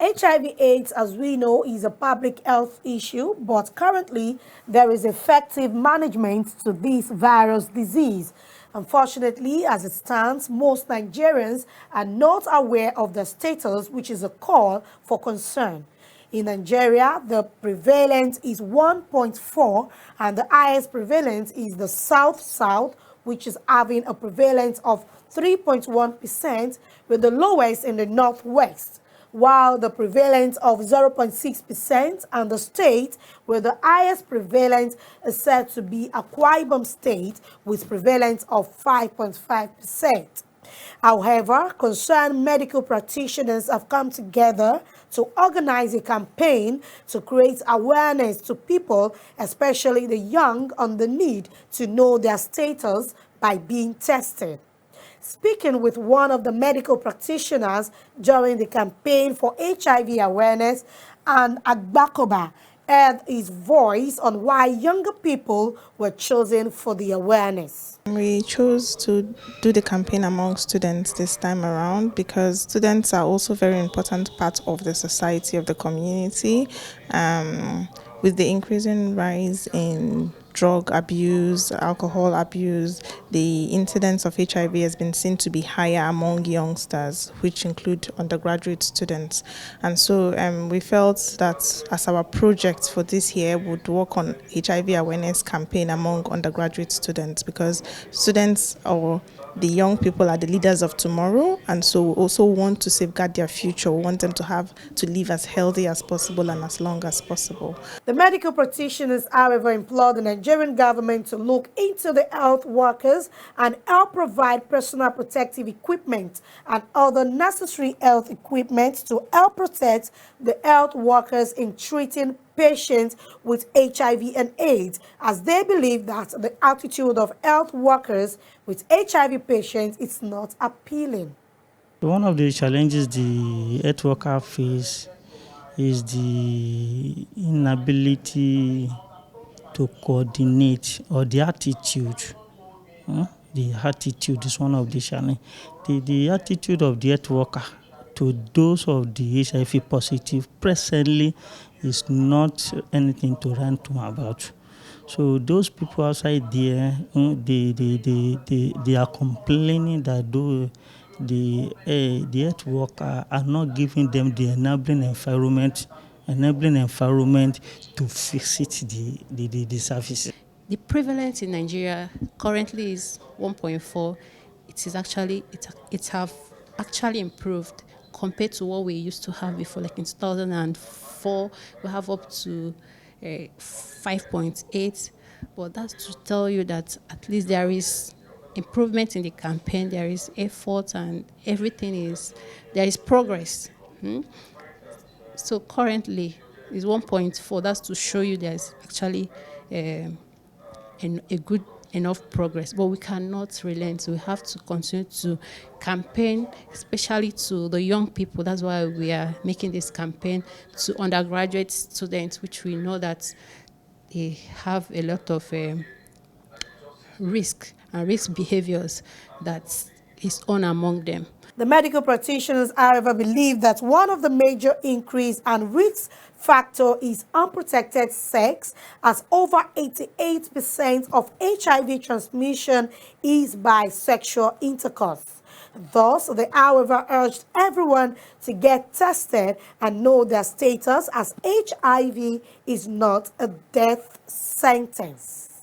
HIV/AIDS, as we know, is a public health issue, but currently there is effective management to this virus disease. Unfortunately, as it stands, most Nigerians are not aware of the status, which is a call for concern. In Nigeria, the prevalence is 1.4, and the highest prevalence is the South-South, which is having a prevalence of 3.1%, with the lowest in the Northwest, while the prevalence of 0.6% and the state with the highest prevalence is said to be Akwa Ibom State with prevalence of 5.5%. However, concerned medical practitioners have come together to organize a campaign to create awareness to people, especially the young, on the need to know their status by being tested. Speaking with one of the medical practitioners during the campaign for HIV awareness, and Agbakoba heard his voice on why younger people were chosen for the awareness. We chose to do the campaign among students this time around because students are also a very important part of the society, of the community. With the increasing rise in drug abuse, alcohol abuse, the incidence of HIV has been seen to be higher among youngsters, which include undergraduate students. And so we felt that as our project for this year would work on HIV awareness campaign among undergraduate students, because students or the young people are the leaders of tomorrow, and so we also want to safeguard their future. We want them to live as healthy as possible and as long as possible. The medical practitioners, however, implore the Nigerian government to look into the health workers and help provide personal protective equipment and other necessary health equipment to help protect the health workers in treating patients with HIV and AIDS, as they believe that the attitude of health workers with HIV patients is not appealing. One of the challenges the health worker face is the inability to coordinate, or the attitude. The attitude is one of the challenges. The attitude of the health worker to those of the HIV positive presently is not anything to rant about. So those people outside there, they are complaining that the health worker are not giving them the enabling environment to visit the services. The prevalence in Nigeria currently is 1.4. It have actually improved compared to what we used to have before. Like in 2004, we have up to 5.8. But that's to tell you that at least there is improvement in the campaign, there is effort, and there is progress. So currently is 1.4. That's to show you there's actually a good enough progress, but we cannot relent. We have to continue to campaign, especially to the young people. That's why we are making this campaign to undergraduate students, which we know that they have a lot of risk behaviors that is on among them. The medical practitioners, however, believe that one of the major increase and risk factor is unprotected sex, as over 88% of HIV transmission is by sexual intercourse. Thus, they, however, urged everyone to get tested and know their status, as HIV is not a death sentence.